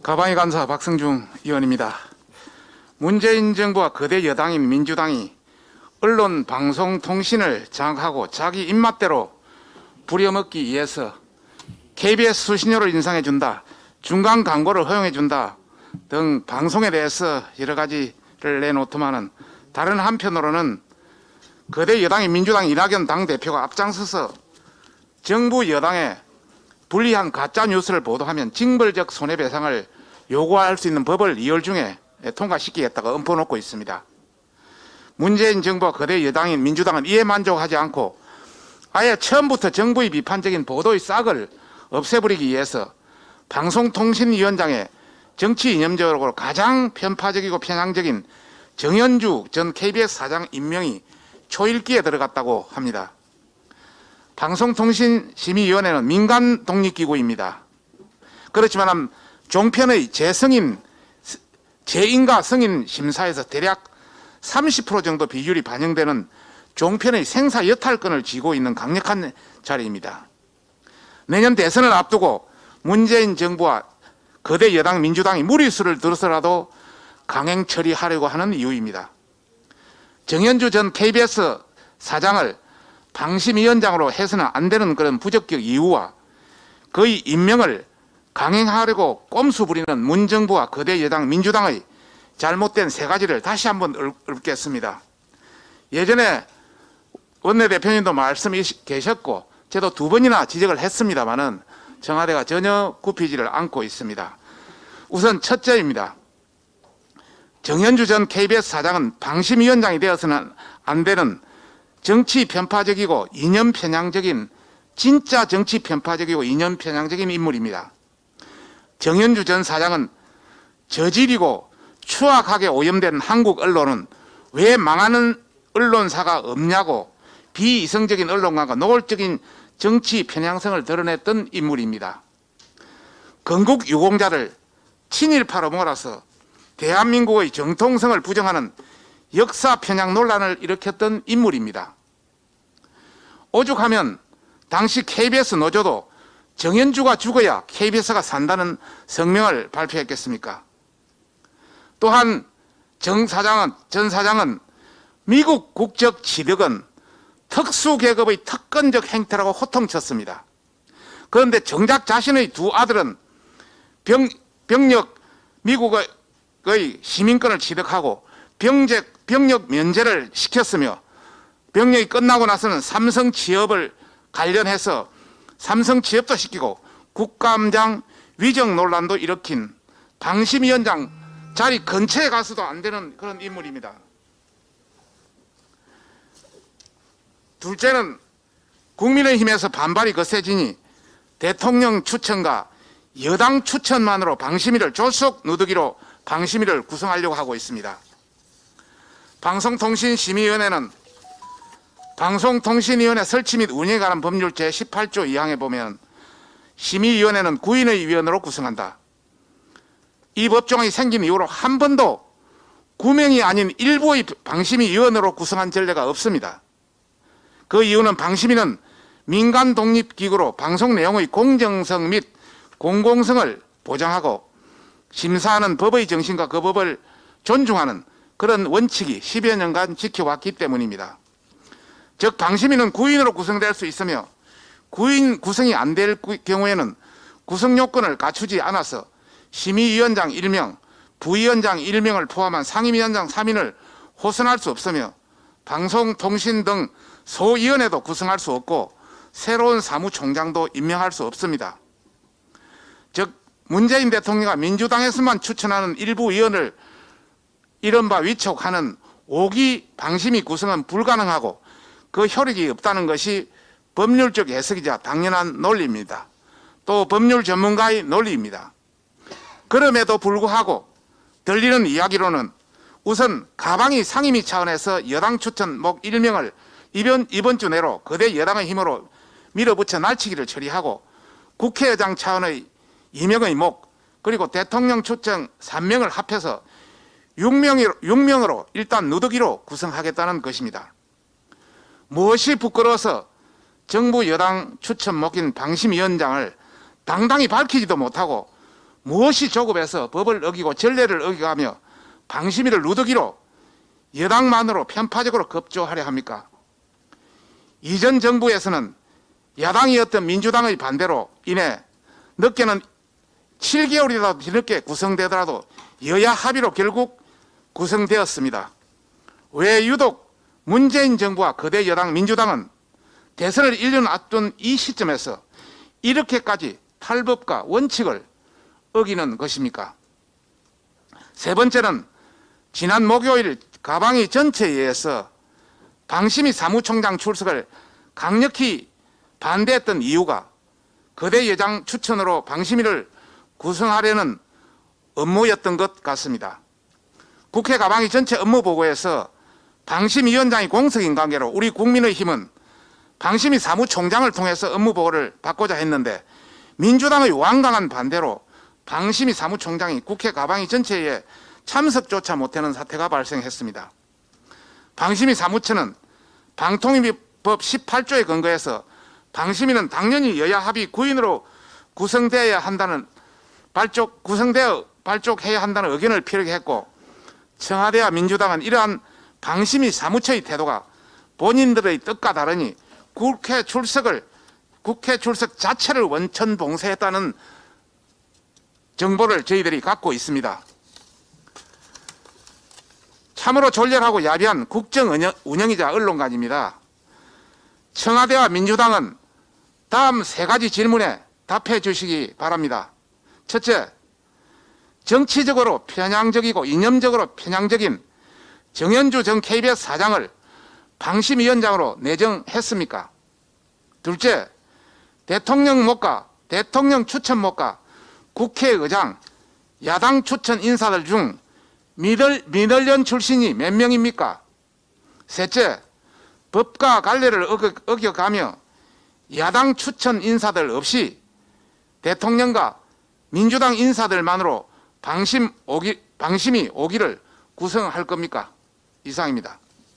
가방위 간사 박성중 의원입니다. 문재인 정부와 거대 여당인 민주당이 언론, 방송, 통신을 장악하고 자기 입맛대로 부려먹기 위해서 KBS 수신료를 인상해준다, 중간 광고를 허용해준다 등 방송에 대해서 여러 가지를 내놓더만은, 다른 한편으로는 거대 여당인 민주당 이낙연 당대표가 앞장서서 정부 여당의 불리한 가짜 뉴스를 보도하면 징벌적 손해배상을 요구할 수 있는 법을 2월 중에 통과시키겠다고 엎어놓고 있습니다. 문재인 정부와 거대 여당인 민주당은 이에 만족하지 않고 아예 처음부터 정부의 비판적인 보도의 싹을 없애버리기 위해서 방송통신위원장의 정치 이념적으로 가장 편파적이고 편향적인 정현주 전 KBS 사장 임명이 초읽기에 들어갔다고 합니다. 방송통신심의위원회는 민간 독립기구입니다. 그렇지만 종편의 재인가 승인 심사에서 대략 30% 정도 비율이 반영되는 종편의 생사 여탈권을 쥐고 있는 강력한 자리입니다. 내년 대선을 앞두고 문재인 정부와 거대 여당 민주당이 무리수를 들어서라도 강행 처리하려고 하는 이유입니다. 정현주 전 KBS 사장을 방심위원장으로 해서는 안 되는 그런 부적격 이유와 그의 임명을 강행하려고 꼼수 부리는 문정부와 거대 여당 민주당의 잘못된 세 가지를 다시 한번 읊겠습니다. 예전에 원내대표님도 말씀이 계셨고 저도 두 번이나 지적을 했습니다마는 청와대가 전혀 굽히지를 않고 있습니다. 우선 첫째입니다. 정현주 전 KBS 사장은 방심위원장이 되어서는 안 되는 정치 편파적이고 이념 편향적인, 진짜 정치 편파적이고 이념 편향적인 인물입니다. 정현주 전 사장은 저질이고 추악하게 오염된 한국 언론은 왜 망하는 언론사가 없냐고 비이성적인 언론관과 노골적인 정치 편향성을 드러냈던 인물입니다. 건국 유공자를 친일파로 몰아서 대한민국의 정통성을 부정하는 역사 편향 논란을 일으켰던 인물입니다. 오죽하면 당시 KBS 노조도 정현주가 죽어야 KBS가 산다는 성명을 발표했겠습니까? 또한 전 사장은 미국 국적 취득은 특수계급의 특권적 행태라고 호통쳤습니다. 그런데 정작 자신의 두 아들은 미국의 시민권을 취득하고 병력 면제를 시켰으며, 병력이 끝나고 나서는 삼성 취업을 관련해서 삼성 취업도 시키고 국감장 위정 논란도 일으킨 방심위원장 자리 근처에 가서도 안 되는 그런 인물입니다. 둘째는 국민의힘에서 반발이 거세지니 대통령 추천과 여당 추천만으로 방심위를 졸속 누드기로 방심위를 구성하려고 하고 있습니다. 방송통신심의위원회는 방송통신위원회 설치 및 운영에 관한 법률 제18조 2항에 보면 심의위원회는 9인의 위원으로 구성한다. 이 법조항이 생긴 이후로 한 번도 9명이 아닌 일부의 방심위원으로 구성한 전례가 없습니다. 그 이유는 방심위는 민간 독립기구로 방송 내용의 공정성 및 공공성을 보장하고 심사하는 법의 정신과 그 법을 존중하는 그런 원칙이 10여 년간 지켜왔기 때문입니다. 즉 방심위는 9인으로 구성될 수 있으며 9인 구성이 안 될 경우에는 구성 요건을 갖추지 않아서 심의위원장 1명, 부위원장 1명을 포함한 상임위원장 3인을 호선할 수 없으며 방송통신 등 소위원회도 구성할 수 없고 새로운 사무총장도 임명할 수 없습니다. 즉 문재인 대통령과 민주당에서만 추천하는 일부 위원을 이른바 위촉하는 5기 방심위 구성은 불가능하고 그 효력이 없다는 것이 법률적 해석이자 당연한 논리입니다. 또 법률 전문가의 논리입니다. 그럼에도 불구하고 들리는 이야기로는 우선 가방위 상임위 차원에서 여당 추천 목 1명을 이번 주 내로 거대 여당의 힘으로 밀어붙여 날치기를 처리하고 국회의장 차원의 2명의 목, 그리고 대통령 추천 3명을 합해서 6명으로 일단 누더기로 구성하겠다는 것입니다. 무엇이 부끄러워서 정부 여당 추천 목인 방심위원장을 당당히 밝히지도 못하고 무엇이 조급해서 법을 어기고 전례를 어기가며 방심위를 누더기로 여당만으로 편파적으로 급조하려 합니까? 이전 정부에서는 야당이었던 민주당의 반대로 인해 늦게는 7개월이라도 뒤늦게 구성되더라도 여야 합의로 결국 구성되었습니다. 왜 유독 문재인 정부와 거대 여당 민주당은 대선을 1년 앞둔 이 시점에서 이렇게까지 탈법과 원칙을 어기는 것입니까? 세 번째는 지난 목요일 가방위 전체회의에서 방심위 사무총장 출석을 강력히 반대했던 이유가 거대 여당 추천으로 방심위를 구성하려는 업무였던 것 같습니다. 국회 가방위 전체 업무보고에서 방심위원장이 공석인 관계로 우리 국민의힘은 방심위 사무총장을 통해서 업무보고를 받고자 했는데 민주당의 완강한 반대로 방심위 사무총장이 국회 가방위 전체에 참석조차 못하는 사태가 발생했습니다. 방심위 사무처는 방통위법 18조에 근거해서 방심위는 당연히 여야 합의 9인으로 구성되어야 한다는 발족해야 한다는 의견을 피력했고 청와대와 민주당은 이러한 방심위 사무처의 태도가 본인들의 뜻과 다르니 국회 출석 자체를 원천 봉쇄했다는 정보를 저희들이 갖고 있습니다. 참으로 졸렬하고 야비한 국정 운영이자 언론관입니다. 청와대와 민주당은 다음 세 가지 질문에 답해 주시기 바랍니다. 첫째, 정치적으로 편향적이고 이념적으로 편향적인 정현주 전 KBS 사장을 방심위원장으로 내정했습니까? 둘째, 대통령 못가, 대통령 추천 못가, 국회의장, 야당 추천 인사들 중 미들련 출신이 몇 명입니까? 셋째, 법과 관례를 어겨가며 야당 추천 인사들 없이 대통령과 민주당 인사들만으로 방심위 5기를 구성할 겁니까? 이상입니다.